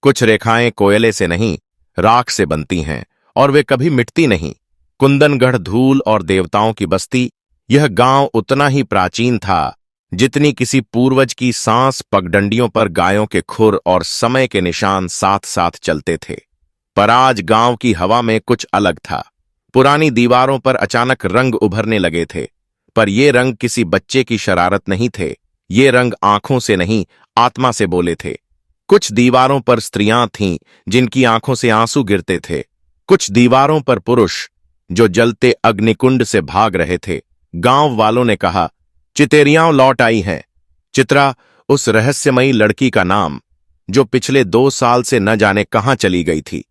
कुछ रेखाएं कोयले से नहीं, राख से बनती हैं और वे कभी मिटती नहीं। कुंदनगढ़ धूल और देवताओं की बस्ती। यह गांव उतना ही प्राचीन था जितनी किसी पूर्वज की सांस। पगडंडियों पर गायों के खुर और समय के निशान साथ साथ चलते थे। पर आज गांव की हवा में कुछ अलग था। पुरानी दीवारों पर अचानक रंग उभरने लगे थे, पर ये रंग किसी बच्चे की शरारत नहीं थे। ये रंग आंखों से नहीं, आत्मा से बोले थे। कुछ दीवारों पर स्त्रियां थीं जिनकी आंखों से आंसू गिरते थे। कुछ दीवारों पर पुरुष जो जलते अग्निकुंड से भाग रहे थे। गांव वालों ने कहा, चितेरियां लौट आई हैं। चित्रा, उस रहस्यमयी लड़की का नाम जो पिछले 2 साल से न जाने कहां चली गई थी।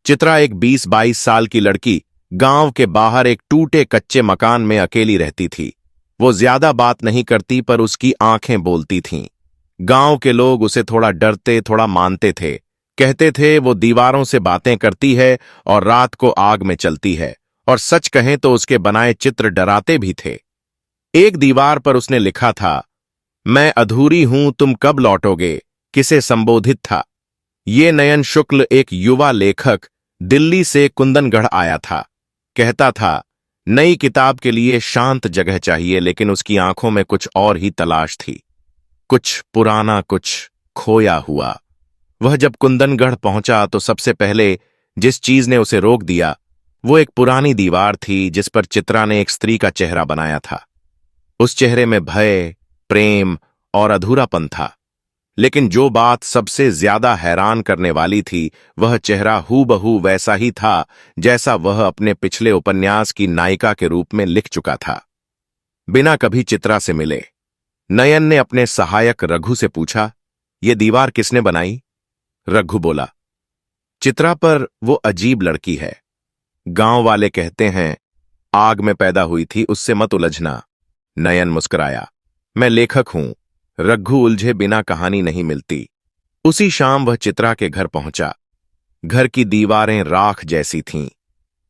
चित्रा एक 20-22 साल की लड़की गांव के बाहर एक टूटे कच्चे मकान में अकेली रहती थी। वो ज्यादा बात नहीं करती, पर उसकी आंखें बोलती थीं। गांव के लोग उसे थोड़ा डरते, थोड़ा मानते थे। कहते थे वो दीवारों से बातें करती है और रात को आग में चलती है, और सच कहें तो उसके बनाए चित्र डराते भी थे। एक दीवार पर उसने लिखा था, मैं अधूरी हूं, तुम कब लौटोगे। किसे संबोधित था? ये नयन शुक्ल, एक युवा लेखक, दिल्ली से कुंदनगढ़ आया था। कहता था, नई किताब के लिए शांत जगह चाहिए, लेकिन उसकी आंखों में कुछ और ही तलाश थी। कुछ पुराना, कुछ खोया हुआ। वह जब कुंदनगढ़ पहुंचा तो सबसे पहले जिस चीज ने उसे रोक दिया वो एक पुरानी दीवार थी जिस पर चित्रा ने एक स्त्री का चेहरा बनाया था। उस चेहरे में भय, प्रेम और अधूरापन था। लेकिन जो बात सबसे ज्यादा हैरान करने वाली थी, वह चेहरा हूबहू वैसा ही था जैसा वह अपने पिछले उपन्यास की नायिका के रूप में लिख चुका था। बिना कभी चित्रा से मिले नयन ने अपने सहायक रघु से पूछा, ये दीवार किसने बनाई? रघु बोला, चित्रा पर वो अजीब लड़की है। गांव वाले कहते हैं आग में पैदा हुई थी, उससे मत उलझना। नयन मुस्कुराया, मैं लेखक हूं। रघु उलझे बिना कहानी नहीं मिलती। उसी शाम वह चित्रा के घर पहुंचा। घर की दीवारें राख जैसी थीं।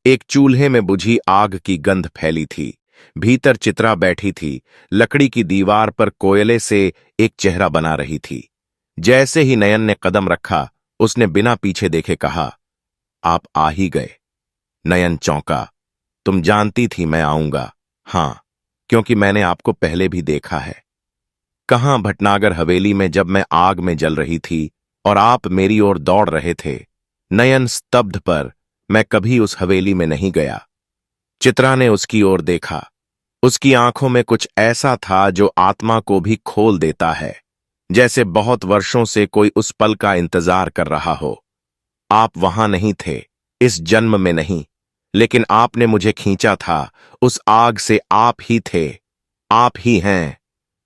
एक चूल्हे में बुझी आग की गंध फैली थी। भीतर चित्रा बैठी थी, लकड़ी की दीवार पर कोयले से एक चेहरा बना रही थी। जैसे ही नयन ने कदम रखा, उसने बिना पीछे देखे कहा, आप आ ही गए। नयन चौंका, तुम जानती थी मैं आऊंगा? हां, क्योंकि मैंने आपको पहले भी देखा है। कहां? भटनागर हवेली में, जब मैं आग में जल रही थी और आप मेरी ओर दौड़ रहे थे। नयन स्तब्ध, पर मैं कभी उस हवेली में नहीं गया। चित्रा ने उसकी ओर देखा। उसकी आंखों में कुछ ऐसा था जो आत्मा को भी खोल देता है, जैसे बहुत वर्षों से कोई उस पल का इंतजार कर रहा हो। आप वहां नहीं थे, इस जन्म में नहीं, लेकिन आपने मुझे खींचा था। उस आग से आप ही थे, आप ही हैं।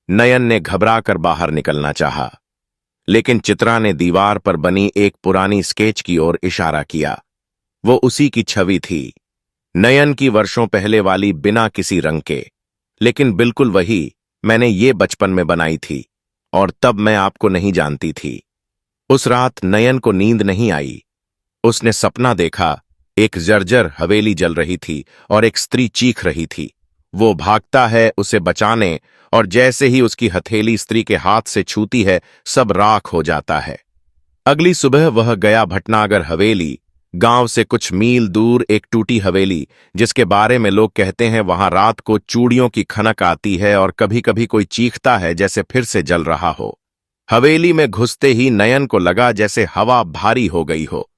नयन ने घबराकर बाहर निकलना चाहा, लेकिन चित्रा ने दीवार पर बनी एक पुरानी स्केच की ओर इशारा किया। वो उसी की छवि थी, नयन की वर्षों पहले वाली, बिना किसी रंग के, लेकिन बिल्कुल वही मैंने ये बचपन में बनाई थी, और तब मैं आपको नहीं जानती थी। उस रात नयन को नींद नहीं आई। उसने सपना देखा, एक जर्जर हवेली जल रही थी और एक स्त्री चीख रही थी। वो भागता है उसे बचाने, और जैसे ही उसकी हथेली स्त्री के हाथ से छूती है, सब राख हो जाता है। अगली सुबह वह गया भटनागर हवेली। गांव से कुछ मील दूर एक टूटी हवेली, जिसके बारे में लोग कहते हैं वहां रात को चूड़ियों की खनक आती है और कभी कभी कोई चीखता है जैसे फिर से जल रहा हो। हवेली में घुसते ही नयन को लगा जैसे हवा भारी हो गई हो।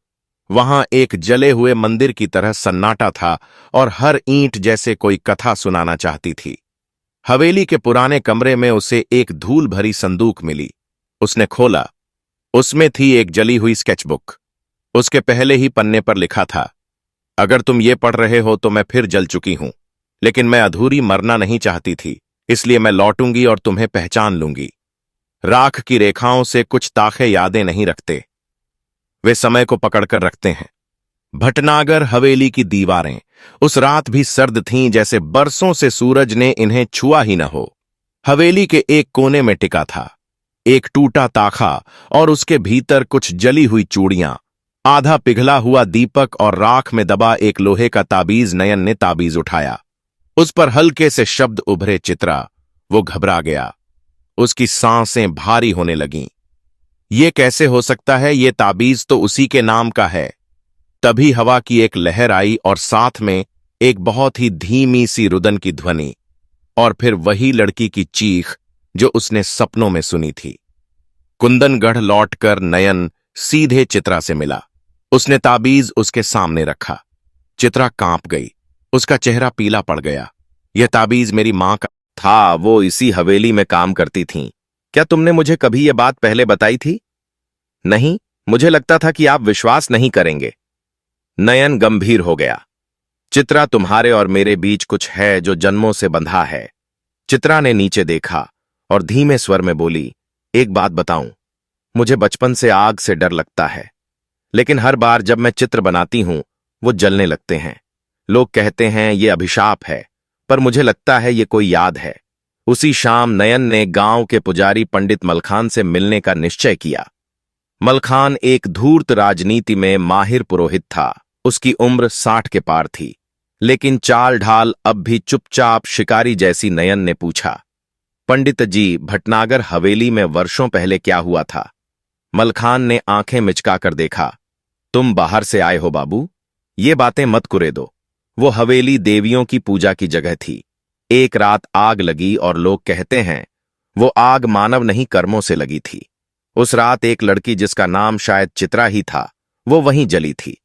वहां एक जले हुए मंदिर की तरह सन्नाटा था और हर ईंट जैसे कोई कथा सुनाना चाहती थी। हवेली के पुराने कमरे में उसे एक धूल भरी संदूक मिली। उसने खोला। उसमें थी एक जली हुई स्केचबुक। उसके पहले ही पन्ने पर लिखा था, अगर तुम ये पढ़ रहे हो तो मैं फिर जल चुकी हूं, लेकिन मैं अधूरी मरना नहीं चाहती थी, इसलिए मैं लौटूंगी और तुम्हें पहचान लूंगी। राख की रेखाओं से कुछ ताखे यादें नहीं रखते, वे समय को पकड़कर रखते हैं। भटनागर हवेली की दीवारें उस रात भी सर्द थीं, जैसे बरसों से सूरज ने इन्हें छुआ ही न हो। हवेली के एक कोने में टिका था एक टूटा ताखा, और उसके भीतर कुछ जली हुई चूड़ियां, आधा पिघला हुआ दीपक और राख में दबा एक लोहे का ताबीज। नयन ने ताबीज उठाया। उस पर हल्के से शब्द उभरे, चित्रा। वो घबरा गया। उसकी सांसें भारी होने लगीं। ये कैसे हो सकता है? ये ताबीज तो उसी के नाम का है। तभी हवा की एक लहर आई और साथ में एक बहुत ही धीमी सी रुदन की ध्वनि, और फिर वही लड़की की चीख जो उसने सपनों में सुनी थी। कुंदनगढ़ लौटकर नयन सीधे चित्रा से मिला। उसने ताबीज उसके सामने रखा। चित्रा कांप गई। उसका चेहरा पीला पड़ गया। यह ताबीज मेरी मां का था। वो इसी हवेली में काम करती थीं। क्या तुमने मुझे कभी यह बात पहले बताई थी? नहीं, मुझे लगता था कि आप विश्वास नहीं करेंगे। नयन गंभीर हो गया। चित्रा, तुम्हारे और मेरे बीच कुछ है जो जन्मों से बंधा है। चित्रा ने नीचे देखा और धीमे स्वर में बोली, एक बात बताऊं, मुझे बचपन से आग से डर लगता है, लेकिन हर बार जब मैं चित्र बनाती हूं वो जलने लगते हैं। लोग कहते हैं ये अभिशाप है, पर मुझे लगता है ये कोई याद है। उसी शाम नयन ने गांव के पुजारी पंडित मलखान से मिलने का निश्चय किया। मलखान एक धूर्त राजनीति में माहिर पुरोहित था। उसकी उम्र 60 के पार थी, लेकिन चाल ढाल अब भी चुपचाप शिकारी जैसी। नयन ने पूछा, पंडित जी, भटनागर हवेली में वर्षों पहले क्या हुआ था? मलखान ने आंखें मिचकाकर देखा। तुम बाहर से आए हो बाबू, ये बातें मत कुरेदो। वो हवेली देवियों की पूजा की जगह थी। एक रात आग लगी और लोग कहते हैं वो आग मानव नहीं कर्मों से लगी थी। उस रात एक लड़की जिसका नाम शायद चित्रा ही था, वो वहीं जली थी।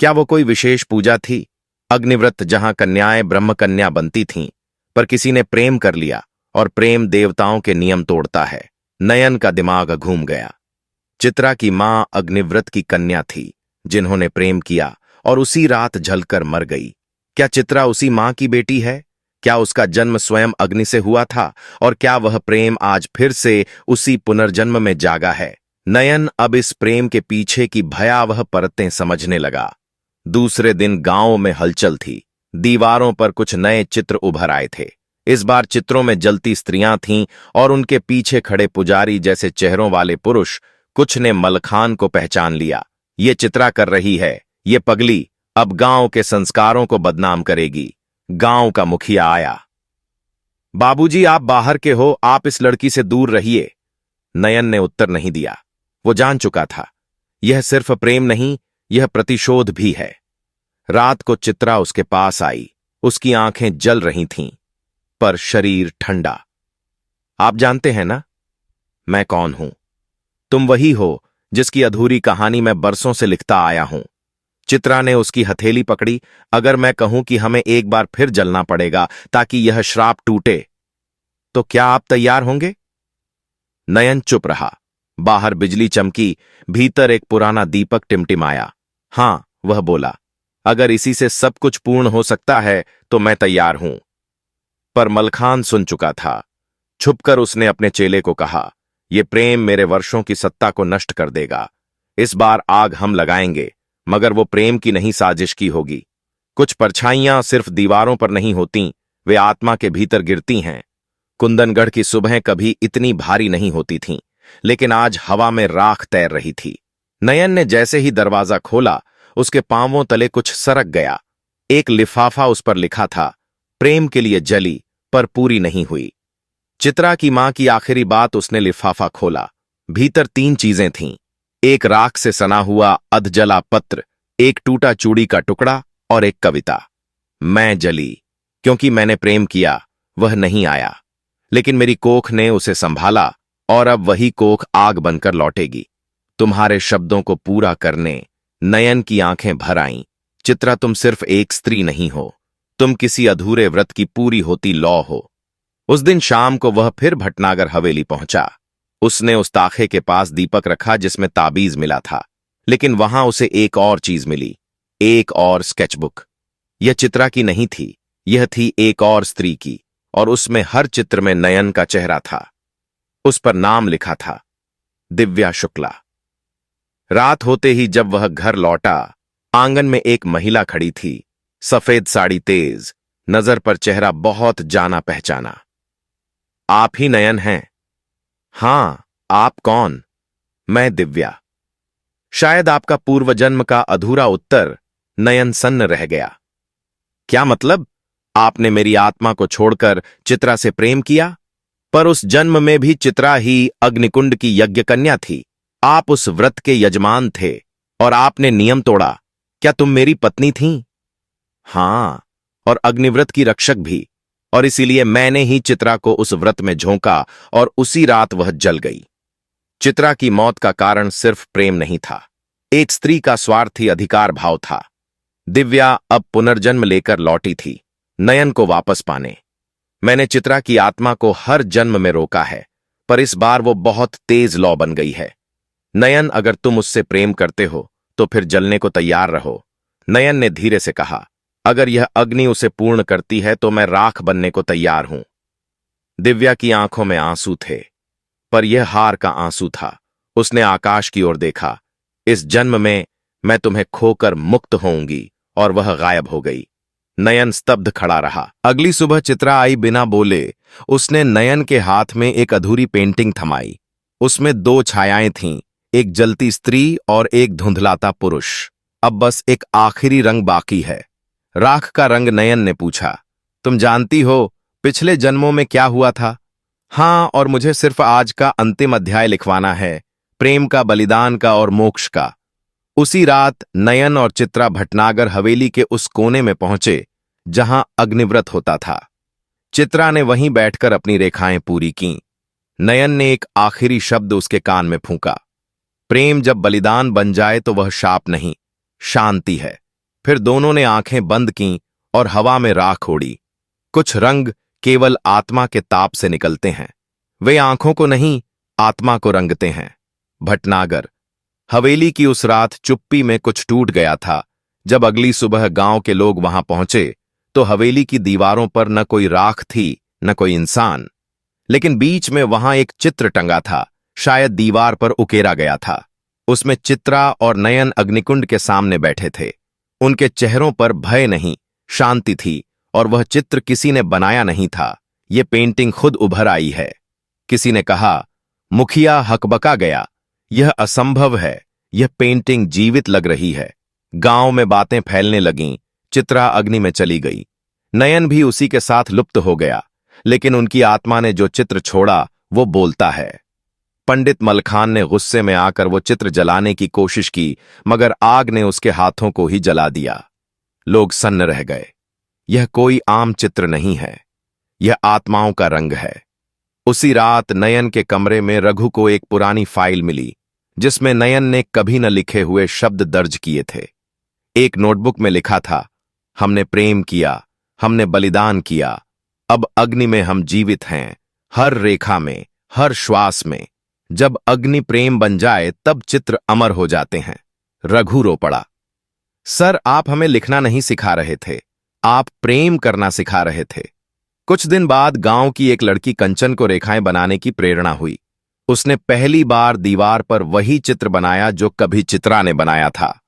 क्या वो कोई विशेष पूजा थी? अग्निव्रत, जहां कन्याएं ब्रह्मकन्या बनती थीं, पर किसी ने प्रेम कर लिया, और प्रेम देवताओं के नियम तोड़ता है। नयन का दिमाग घूम गया। चित्रा की मां अग्निव्रत की कन्या थी जिन्होंने प्रेम किया और उसी रात जलकर मर गई। क्या चित्रा उसी मां की बेटी है? क्या उसका जन्म स्वयं अग्नि से हुआ था? और क्या वह प्रेम आज फिर से उसी पुनर्जन्म में जागा है? नयन अब इस प्रेम के पीछे की भयावह परतें समझने लगा। दूसरे दिन गांव में हलचल थी। दीवारों पर कुछ नए चित्र उभर आए थे। इस बार चित्रों में जलती स्त्रियां थीं और उनके पीछे खड़े पुजारी जैसे चेहरों वाले पुरुष। कुछ ने मलखान को पहचान लिया। ये चित्रा कर रही है, ये पगली अब गांव के संस्कारों को बदनाम करेगी। गांव का मुखिया आया। बाबूजी, आप बाहर के हो, आप इस लड़की से दूर रहिए। नयन ने उत्तर नहीं दिया। वो जान चुका था यह सिर्फ प्रेम नहीं, यह प्रतिशोध भी है। रात को चित्रा उसके पास आई। उसकी आंखें जल रही थीं, पर शरीर ठंडा। आप जानते हैं ना मैं कौन हूं? तुम वही हो जिसकी अधूरी कहानी मैं बरसों से लिखता आया हूं। चित्रा ने उसकी हथेली पकड़ी। अगर मैं कहूं कि हमें एक बार फिर जलना पड़ेगा ताकि यह श्राप टूटे, तो क्या आप तैयार होंगे? नयन चुप रहा। बाहर बिजली चमकी। भीतर एक पुराना दीपक टिमटिमाया। हां, वह बोला, अगर इसी से सब कुछ पूर्ण हो सकता है तो मैं तैयार हूं। पर मलखान सुन चुका था। छुपकर उसने अपने चेले को कहा, यह प्रेम मेरे वर्षों की सत्ता को नष्ट कर देगा। इस बार आग हम लगाएंगे, मगर वो प्रेम की नहीं, साजिश की होगी। कुछ परछाइयां सिर्फ दीवारों पर नहीं होती, वे आत्मा के भीतर गिरती हैं। कुंदनगढ़ की सुबह कभी इतनी भारी नहीं होती थीं, लेकिन आज हवा में राख तैर रही थी। नयन ने जैसे ही दरवाजा खोला, उसके पांवों तले कुछ सरक गया। एक लिफाफा, उस पर लिखा था, प्रेम के लिए जली पर पूरी नहीं हुई। चित्रा की मां की आखिरी बात। उसने लिफाफा खोला। भीतर 3 चीजें थीं। एक राख से सना हुआ अधजला पत्र, एक टूटा चूड़ी का टुकड़ा और एक कविता। मैं जली क्योंकि मैंने प्रेम किया, वह नहीं आया, लेकिन मेरी कोख ने उसे संभाला, और अब वही कोख आग बनकर लौटेगी तुम्हारे शब्दों को पूरा करने। नयन की आंखें भर आईं। चित्रा, तुम सिर्फ एक स्त्री नहीं हो, तुम किसी अधूरे व्रत की पूरी होती लौ हो। उस दिन शाम को वह फिर भटनागर हवेली पहुंचा। उसने उस ताखे के पास दीपक रखा जिसमें ताबीज मिला था, लेकिन वहां उसे एक और चीज मिली, एक और स्केचबुक। यह चित्रा की नहीं थी, यह थी एक और स्त्री की, और उसमें हर चित्र में नयन का चेहरा था। उस पर नाम लिखा था, दिव्या शुक्ला। रात होते ही जब वह घर लौटा, आंगन में एक महिला खड़ी थी। सफेद साड़ी, तेज नजर पर चेहरा बहुत जाना पहचाना। आप ही नयन हैं? हां, आप कौन? मैं दिव्या। शायद आपका पूर्वजन्म का अधूरा उत्तर। नयन सन्न रह गया। क्या मतलब? आपने मेरी आत्मा को छोड़कर चित्रा से प्रेम किया? पर उस जन्म में भी चित्रा ही अग्निकुंड की यज्ञ कन्या थी। आप उस व्रत के यजमान थे और आपने नियम तोड़ा। क्या तुम मेरी पत्नी थीं? हां, और अग्निव्रत की रक्षक भी। और इसीलिए मैंने ही चित्रा को उस व्रत में झोंका और उसी रात वह जल गई। चित्रा की मौत का कारण सिर्फ प्रेम नहीं था, एक स्त्री का स्वार्थी अधिकार भाव था। दिव्या अब पुनर्जन्म लेकर लौटी थी, नयन को वापस पाने। मैंने चित्रा की आत्मा को हर जन्म में रोका है, पर इस बार वो बहुत तेज लौ बन गई है। नयन, अगर तुम उससे प्रेम करते हो तो फिर जलने को तैयार रहो। नयन ने धीरे से कहा, अगर यह अग्नि उसे पूर्ण करती है तो मैं राख बनने को तैयार हूं। दिव्या की आंखों में आंसू थे, पर यह हार का आंसू था। उसने आकाश की ओर देखा। इस जन्म में मैं तुम्हें खोकर मुक्त होऊंगी, और वह गायब हो गई। नयन स्तब्ध खड़ा रहा। अगली सुबह चित्रा आई बिना बोले। उसने नयन के हाथ में एक अधूरी पेंटिंग थमाई। उसमें दो छायाएं थीं, एक जलती स्त्री और एक धुंधलाता पुरुष। अब बस एक आखिरी रंग बाकी है, राख का रंग। नयन ने पूछा, तुम जानती हो पिछले जन्मों में क्या हुआ था? हां, और मुझे सिर्फ आज का अंतिम अध्याय लिखवाना है, प्रेम का, बलिदान का और मोक्ष का। उसी रात नयन और चित्रा भटनागर हवेली के उस कोने में पहुंचे जहां अग्निव्रत होता था। चित्रा ने वहीं बैठकर अपनी रेखाएं पूरी कीं। नयन ने एक आखिरी शब्द उसके कान में फूंका, प्रेम जब बलिदान बन जाए तो वह शाप नहीं, शांति है। फिर दोनों ने आंखें बंद कीं और हवा में राख उड़ी। कुछ रंग केवल आत्मा के ताप से निकलते हैं, वे आंखों को नहीं, आत्मा को रंगते हैं। भटनागर हवेली की उस रात चुप्पी में कुछ टूट गया था। जब अगली सुबह गांव के लोग वहां पहुंचे तो हवेली की दीवारों पर न कोई राख थी, न कोई इंसान, लेकिन बीच में वहां एक चित्र टंगा था, शायद दीवार पर उकेरा गया था। उसमें चित्रा और नयन अग्निकुंड के सामने बैठे थे। उनके चेहरों पर भय नहीं, शांति थी, और वह चित्र किसी ने बनाया नहीं था, ये पेंटिंग खुद उभर आई है। किसी ने कहा, मुखिया हकबका गया, यह असंभव है, यह पेंटिंग जीवित लग रही है। गांव में बातें फैलने लगीं। चित्रा अग्नि में चली गई, नयन भी उसी के साथ लुप्त हो गया, लेकिन उनकी आत्मा ने जो चित्र छोड़ा वो बोलता है। पंडित मलखान ने गुस्से में आकर वो चित्र जलाने की कोशिश की, मगर आग ने उसके हाथों को ही जला दिया। लोग सन्न रह गए। यह कोई आम चित्र नहीं है, यह आत्माओं का रंग है। उसी रात नयन के कमरे में रघु को एक पुरानी फाइल मिली, जिसमें नयन ने कभी न लिखे हुए शब्द दर्ज किए थे। एक नोटबुक में लिखा था, हमने प्रेम किया, हमने बलिदान किया, अब अग्नि में हम जीवित हैं, हर रेखा में, हर श्वास में। जब अग्नि प्रेम बन जाए तब चित्र अमर हो जाते हैं। रघु रो पड़ा, सर आप हमें लिखना नहीं सिखा रहे थे, आप प्रेम करना सिखा रहे थे। कुछ दिन बाद गांव की एक लड़की कंचन को रेखाएं बनाने की प्रेरणा हुई। उसने पहली बार दीवार पर वही चित्र बनाया जो कभी चित्रा ने बनाया था।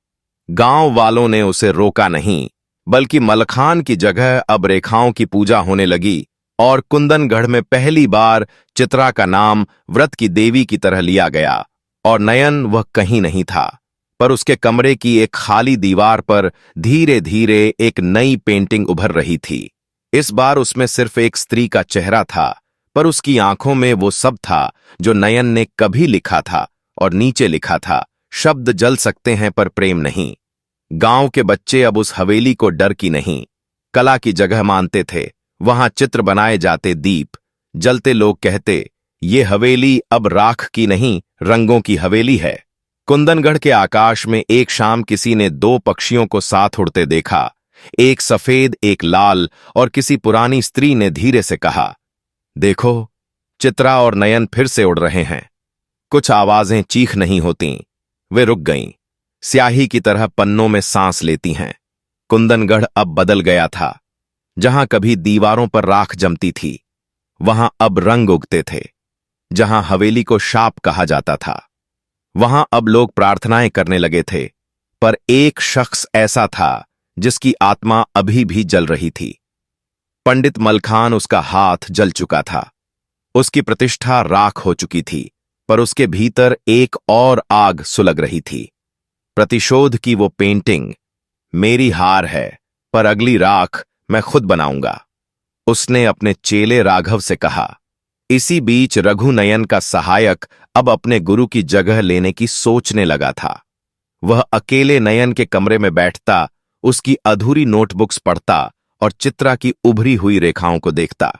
गांव वालों ने उसे रोका नहीं, बल्कि मलखान की जगह अब रेखाओं की पूजा होने लगी, और कुंदनगढ़ में पहली बार चित्रा का नाम व्रत की देवी की तरह लिया गया। और नयन वह कहीं नहीं था, पर उसके कमरे की एक खाली दीवार पर धीरे धीरे एक नई पेंटिंग उभर रही थी। इस बार उसमें सिर्फ एक स्त्री का चेहरा था, पर उसकी आंखों में वो सब था जो नयन ने कभी लिखा था, और नीचे लिखा था, शब्द जल सकते हैं पर प्रेम नहीं। गांव के बच्चे अब उस हवेली को डर की नहीं, कला की जगह मानते थे। वहां चित्र बनाए जाते, दीप जलते, लोग कहते, ये हवेली अब राख की नहीं, रंगों की हवेली है। कुंदनगढ़ के आकाश में एक शाम किसी ने दो पक्षियों को साथ उड़ते देखा, एक सफेद एक लाल, और किसी पुरानी स्त्री ने धीरे से कहा, देखो चित्रा और नयन फिर से उड़ रहे हैं। कुछ आवाजें चीख नहीं होती, वे रुक गईं, स्याही की तरह पन्नों में सांस लेती हैं। कुंदनगढ़ अब बदल गया था। जहां कभी दीवारों पर राख जमती थी, वहां अब रंग उगते थे। जहां हवेली को शाप कहा जाता था, वहां अब लोग प्रार्थनाएं करने लगे थे। पर एक शख्स ऐसा था जिसकी आत्मा अभी भी जल रही थी। पंडित मलखान, उसका हाथ जल चुका था, उसकी प्रतिष्ठा राख हो चुकी थी, पर उसके भीतर एक और आग सुलग रही थी। प्रतिशोध की वो पेंटिंग, मेरी हार है, पर अगली राख मैं खुद बनाऊंगा। उसने अपने चेले राघव से कहा, इसी बीच रघु नयन का सहायक अब अपने गुरु की जगह लेने की सोचने लगा था। वह अकेले नयन के कमरे में बैठता, उसकी अधूरी नोटबुक्स पढ़ता और चित्रा की उभरी हुई रेखाओं को देखता।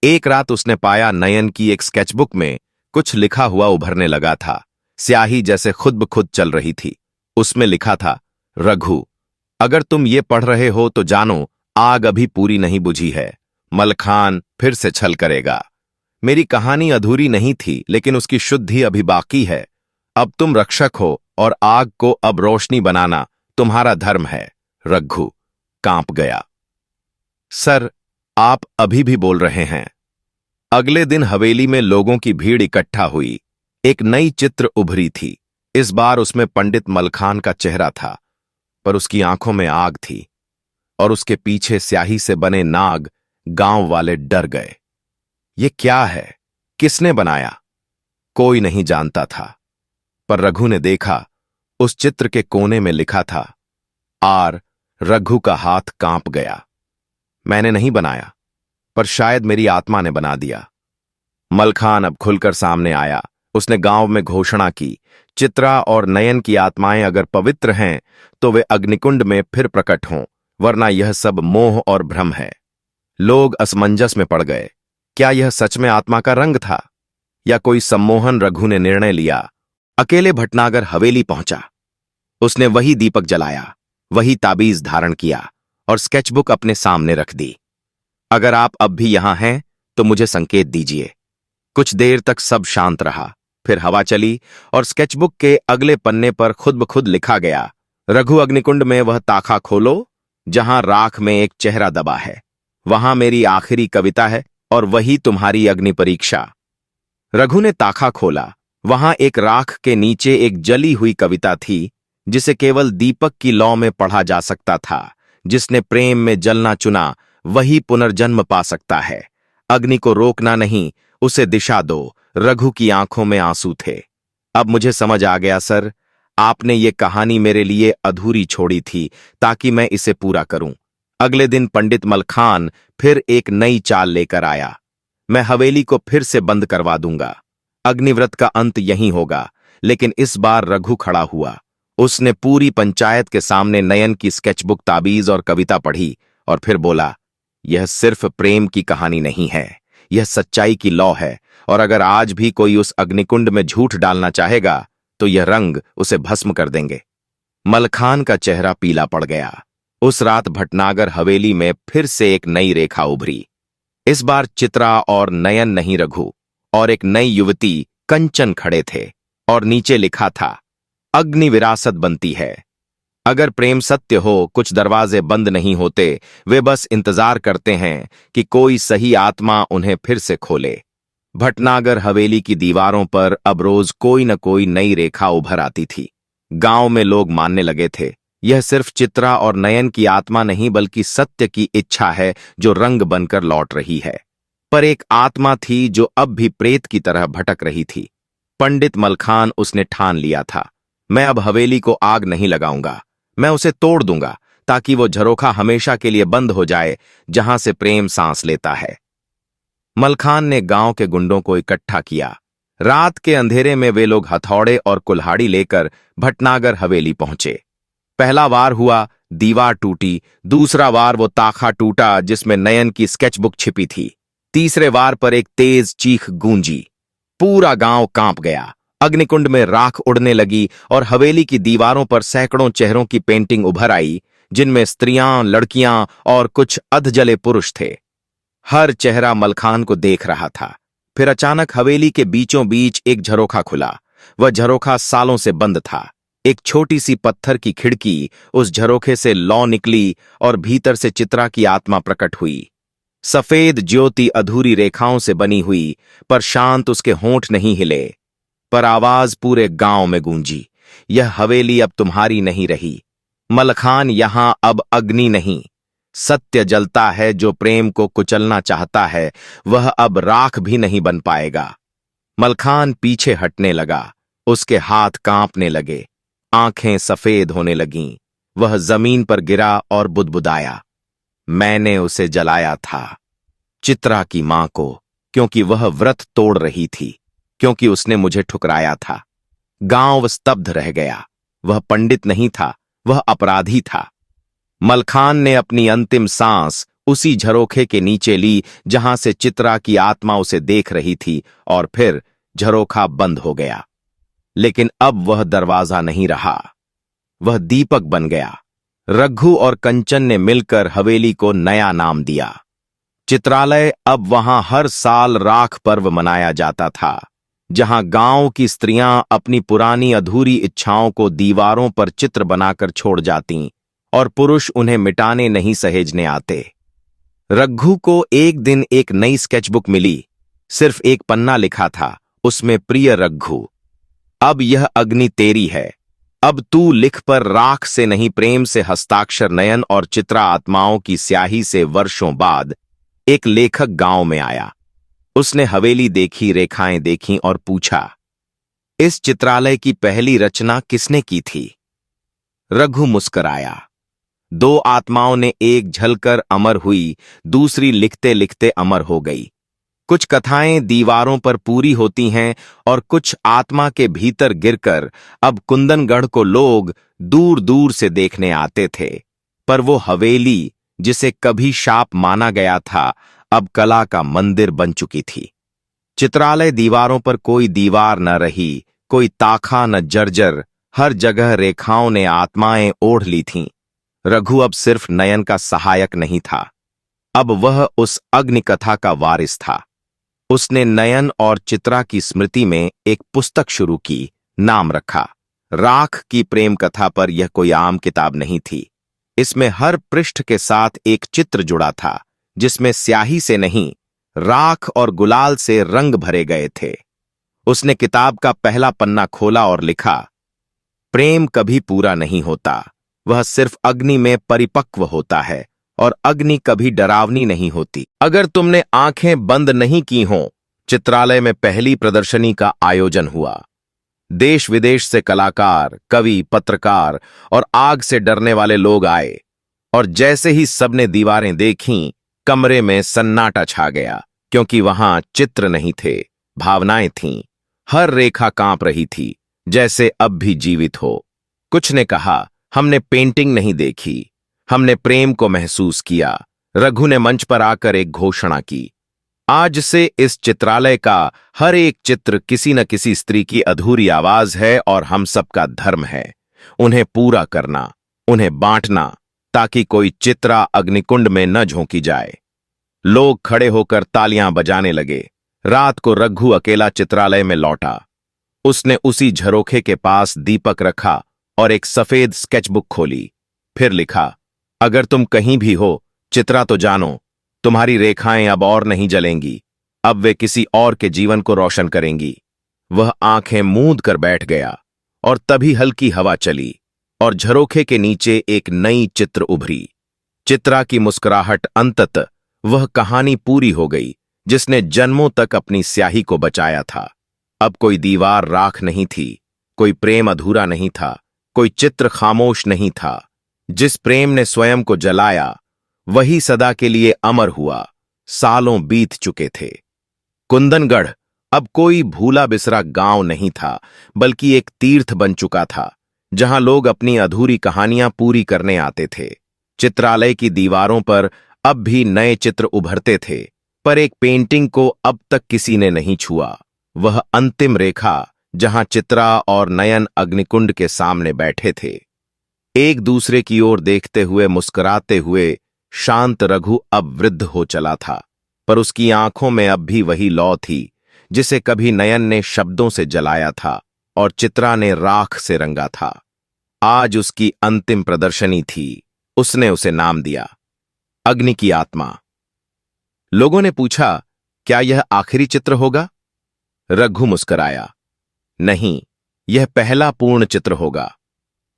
एक रात उसने पाया नयन की एक स्केचबुक में कुछ लिखा हुआ उभरने लगा था। स्याही जैसे खुद ब खुद चल रही थी। उसमें लिखा था, रघु, अगर तुम ये पढ़ रहे हो तो जानो आग अभी पूरी नहीं बुझी है। मलखान फिर से छल करेगा। मेरी कहानी अधूरी नहीं थी, लेकिन उसकी शुद्धि अभी बाकी है। अब तुम रक्षक हो और आग को अब रोशनी बनाना तुम्हारा धर्म है। रघु कांप गया। सर, आप अभी भी बोल रहे हैं? अगले दिन हवेली में लोगों की भीड़ इकट्ठा हुई। एक नई चित्र उभरी थी। इस बार उसमें पंडित मलखान का चेहरा था, पर उसकी आंखों में आग थी और उसके पीछे स्याही से बने नाग। गांव वाले डर गए। ये क्या है? किसने बनाया? कोई नहीं जानता था, पर रघु ने देखा, उस चित्र के कोने में लिखा था आर। रघु का हाथ कांप गया। मैंने नहीं बनाया, पर शायद मेरी आत्मा ने बना दिया। मलखान अब खुलकर सामने आया। उसने गांव में घोषणा की, चित्रा और नयन की आत्माएं अगर पवित्र हैं तो वे अग्निकुंड में फिर प्रकट हों, वरना यह सब मोह और भ्रम है। लोग असमंजस में पड़ गए। क्या यह सच में आत्मा का रंग था या कोई सम्मोहन? रघु ने निर्णय लिया। अकेले भटनागर हवेली पहुंचा। उसने वही दीपक जलाया, वही ताबीज धारण किया और स्केचबुक अपने सामने रख दी। अगर आप अब भी यहां हैं तो मुझे संकेत दीजिए। कुछ देर तक सब शांत रहा। फिर हवा चली और स्केचबुक के अगले पन्ने पर खुद ब खुद लिखा गया, रघु, अग्निकुंड में वह ताखा खोलो जहां राख में एक चेहरा दबा है। वहां मेरी आखिरी कविता है और वही तुम्हारी अग्नि परीक्षा। रघु ने ताखा खोला। वहां एक राख के नीचे एक जली हुई कविता थी, जिसे केवल दीपक की लौ में पढ़ा जा सकता था। जिसने प्रेम में जलना चुना वही पुनर्जन्म पा सकता है। अग्नि को रोकना नहीं, उसे दिशा दो। रघु की आंखों में आंसू थे। अब मुझे समझ आ गया सर, आपने ये कहानी मेरे लिए अधूरी छोड़ी थी ताकि मैं इसे पूरा करूं। अगले दिन पंडित मलखान फिर एक नई चाल लेकर आया। मैं हवेली को फिर से बंद करवा दूंगा। अग्निव्रत का अंत यहीं होगा। लेकिन इस बार रघु खड़ा हुआ। उसने पूरी पंचायत के सामने नयन की स्केचबुक, ताबीज और कविता पढ़ी और फिर बोला, यह सिर्फ प्रेम की कहानी नहीं है, यह सच्चाई की लौ है। और अगर आज भी कोई उस अग्निकुंड में झूठ डालना चाहेगा तो यह रंग उसे भस्म कर देंगे। मलखान का चेहरा पीला पड़ गया। उस रात भटनागर हवेली में फिर से एक नई रेखा उभरी। इस बार चित्रा और नयन नहीं, रघु और एक नई युवती कंचन खड़े थे और नीचे लिखा था, अग्नि विरासत बनती है। अगर प्रेम सत्य हो, कुछ दरवाजे बंद नहीं होते। वे बस इंतजार करते हैं कि कोई सही आत्मा उन्हें फिर से खोले। भटनागर हवेली की दीवारों पर अब रोज कोई न कोई नई रेखा उभर आती थी। गांव में लोग मानने लगे थे, यह सिर्फ चित्रा और नयन की आत्मा नहीं, बल्कि सत्य की इच्छा है जो रंग बनकर लौट रही है। पर एक आत्मा थी जो अब भी प्रेत की तरह भटक रही थी। पंडित मलखान, उसने ठान लिया था, मैं अब हवेली को आग नहीं लगाऊंगा। मैं उसे तोड़ दूंगा ताकि वो झरोखा हमेशा के लिए बंद हो जाए जहां से प्रेम सांस लेता है। मलखान ने गांव के गुंडों को इकट्ठा किया। रात के अंधेरे में वे लोग हथौड़े और कुल्हाड़ी लेकर भटनागर हवेली पहुंचे। पहला वार हुआ, दीवार टूटी। दूसरा वार वो ताखा टूटा जिसमें नयन की स्केचबुक छिपी थी। तीसरे वार पर एक तेज चीख गूंजी। पूरा गांव कांप गया। अग्निकुंड में राख उड़ने लगी और हवेली की दीवारों पर सैकड़ों चेहरों की पेंटिंग उभर आई, जिनमें स्त्रियां, लड़कियां और कुछ अधजले पुरुष थे। हर चेहरा मलखान को देख रहा था। फिर अचानक हवेली के बीचों बीच एक झरोखा खुला। वह झरोखा सालों से बंद था। एक छोटी सी पत्थर की खिड़की, उस झरोखे से लौ निकली और भीतर से चित्रा की आत्मा प्रकट हुई। सफेद ज्योति अधूरी रेखाओं से बनी हुई, पर शांत उसके होंठ नहीं हिले। पर आवाज पूरे गांव में गूंजी, यह हवेली अब तुम्हारी नहीं रही। मलखान, यहां अब अग्नि नहीं, सत्य जलता है। जो प्रेम को कुचलना चाहता है वह अब राख भी नहीं बन पाएगा। मलखान पीछे हटने लगा। उसके हाथ कांपने लगे, आंखें सफेद होने लगीं। वह जमीन पर गिरा और बुदबुदाया, मैंने उसे जलाया था, चित्रा की मां को, क्योंकि वह व्रत तोड़ रही थी, क्योंकि उसने मुझे ठुकराया था। गांव स्तब्ध रह गया। वह पंडित नहीं था, वह अपराधी था। मलखान ने अपनी अंतिम सांस उसी झरोखे के नीचे ली जहां से चित्रा की आत्मा उसे देख रही थी, और फिर झरोखा बंद हो गया। लेकिन अब वह दरवाजा नहीं रहा, वह दीपक बन गया। रघु और कंचन ने मिलकर हवेली को नया नाम दिया चित्रालय। अब वहां हर साल राख पर्व मनाया जाता था, जहां गांव की स्त्रियां अपनी पुरानी अधूरी इच्छाओं को दीवारों पर चित्र बनाकर छोड़ जातीं, और पुरुष उन्हें मिटाने नहीं सहेजने आते। रघु को एक दिन एक नई स्केचबुक मिली। सिर्फ एक पन्ना लिखा था, उसमें प्रिय रघु, अब यह अग्नि तेरी है। अब तू लिख पर राख से नहीं प्रेम से हस्ताक्षर। नयन और चित्रा आत्माओं की स्याही से वर्षों बाद एक लेखक गांव में आया। उसने हवेली देखी, रेखाएं देखीं और पूछा, इस चित्रालय की पहली रचना किसने की थी? रघु मुस्कराया। दो आत्माओं ने एक झलकर अमर हुई, दूसरी लिखते लिखते अमर हो गई। कुछ कथाएं दीवारों पर पूरी होती हैं और कुछ आत्मा के भीतर गिरकर। अब कुंदनगढ़ को लोग दूर दूर से देखने आते थे, पर वो हवेली जिसे कभी शाप माना गया था, अब कला का मंदिर बन चुकी थी। चित्रालय दीवारों पर कोई दीवार न रही, कोई ताखा न जर्जर। हर जगह रेखाओं ने आत्माएं ओढ़ ली थीं। रघु अब सिर्फ नयन का सहायक नहीं था, अब वह उस अग्नि कथा का वारिस था। उसने नयन और चित्रा की स्मृति में एक पुस्तक शुरू की, नाम रखा राख की प्रेम कथा। पर यह कोई आम किताब नहीं थी। इसमें हर पृष्ठ के साथ एक चित्र जुड़ा था, जिसमें स्याही से नहीं, राख और गुलाल से रंग भरे गए थे। उसने किताब का पहला पन्ना खोला और लिखा, प्रेम कभी पूरा नहीं होता, वह सिर्फ अग्नि में परिपक्व होता है, और अग्नि कभी डरावनी नहीं होती। अगर तुमने आंखें बंद नहीं की हों। चित्रालय में पहली प्रदर्शनी का आयोजन हुआ। देश विदेश से कलाकार, कवि, पत्रकार और आग से डरने वाले लोग आए, और जैसे ही सबने दीवारें देखीं, कमरे में सन्नाटा छा गया, क्योंकि वहां चित्र नहीं थे, भावनाएं थीं। हर रेखा कांप रही थी, जैसे अब भी जीवित हो। कुछ ने कहा, हमने पेंटिंग नहीं देखी, हमने प्रेम को महसूस किया। रघु ने मंच पर आकर एक घोषणा की, आज से इस चित्रालय का हर एक चित्र किसी न किसी स्त्री की अधूरी आवाज है, और हम सबका धर्म है उन्हें पूरा करना, उन्हें बांटना, ताकि कोई चित्रा अग्निकुंड में न झोंकी जाए। लोग खड़े होकर तालियां बजाने लगे। रात को रघु अकेला चित्रालय में लौटा। उसने उसी झरोखे के पास दीपक रखा और एक सफेद स्केचबुक खोली। फिर लिखा, अगर तुम कहीं भी हो चित्रा, तो जानो तुम्हारी रेखाएं अब और नहीं जलेंगी, अब वे किसी और के जीवन को रोशन करेंगी। वह आंखें मूंद कर बैठ गया, और तभी हल्की हवा चली और झरोखे के नीचे एक नई चित्र उभरी। चित्रा की मुस्कुराहट। अंततः वह कहानी पूरी हो गई जिसने जन्मों तक अपनी स्याही को बचाया था। अब कोई दीवार राख नहीं थी, कोई प्रेम अधूरा नहीं था, कोई चित्र खामोश नहीं था। जिस प्रेम ने स्वयं को जलाया, वही सदा के लिए अमर हुआ। सालों बीत चुके थे। कुंदनगढ़ अब कोई भूला बिसरा गांव नहीं था, बल्कि एक तीर्थ बन चुका था, जहां लोग अपनी अधूरी कहानियां पूरी करने आते थे। चित्रालय की दीवारों पर अब भी नए चित्र उभरते थे, पर एक पेंटिंग को अब तक किसी ने नहीं छुआ। वह अंतिम रेखा, जहां चित्रा और नयन अग्निकुंड के सामने बैठे थे, एक दूसरे की ओर देखते हुए, मुस्कुराते हुए। शांत रघु अब वृद्ध हो चला था, पर उसकी आंखों में अब भी वही लौ थी, जिसे कभी नयन ने शब्दों से जलाया था और चित्रा ने राख से रंगा था। आज उसकी अंतिम प्रदर्शनी थी। उसने उसे नाम दिया, अग्नि की आत्मा। लोगों ने पूछा, क्या यह आखिरी चित्र होगा? रघु मुस्कुराया, नहीं, यह पहला पूर्ण चित्र होगा।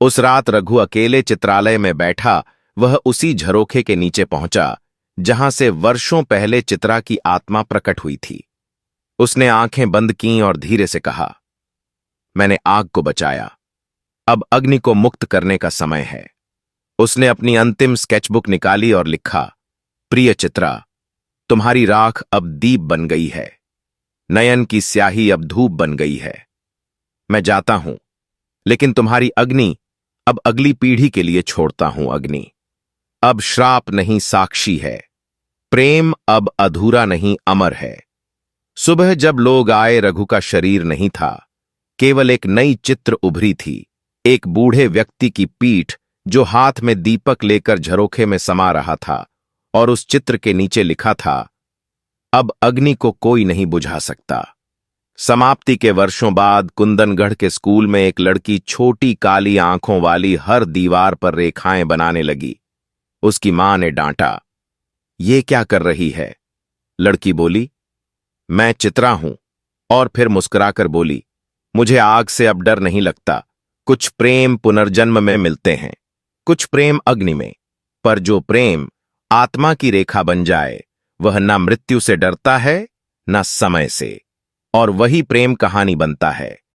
उस रात रघु अकेले चित्रालय में बैठा। वह उसी झरोखे के नीचे पहुंचा जहां से वर्षों पहले चित्रा की आत्मा प्रकट हुई थी। उसने आंखें बंद कीं और धीरे से कहा, मैंने आग को बचाया, अब अग्नि को मुक्त करने का समय है। उसने अपनी अंतिम स्केचबुक निकाली और लिखा, प्रिय चित्रा, तुम्हारी राख अब दीप बन गई है, नयन की स्याही अब धूप बन गई है। मैं जाता हूं, लेकिन तुम्हारी अग्नि अब अगली पीढ़ी के लिए छोड़ता हूं। अग्नि अब श्राप नहीं, साक्षी है। प्रेम अब अधूरा नहीं, अमर है। सुबह जब लोग आए, रघु का शरीर नहीं था, केवल एक नई चित्र उभरी थी। एक बूढ़े व्यक्ति की पीठ जो हाथ में दीपक लेकर झरोखे में समा रहा था, और उस चित्र के नीचे लिखा था, अब अग्नि को कोई नहीं बुझा सकता। समाप्ति के वर्षों बाद कुंदनगढ़ के स्कूल में एक लड़की छोटी काली आंखों वाली हर दीवार पर रेखाएं बनाने लगी। उसकी मां ने डांटा, ये क्या कर रही है? लड़की बोली, मैं चित्रा हूं। और फिर मुस्कुराकर बोली, मुझे आग से अब डर नहीं लगता। कुछ प्रेम पुनर्जन्म में मिलते हैं, कुछ प्रेम अग्नि में, पर जो प्रेम आत्मा की रेखा बन जाए, वह ना मृत्यु से डरता है, ना समय से। और वही प्रेम कहानी बनता है,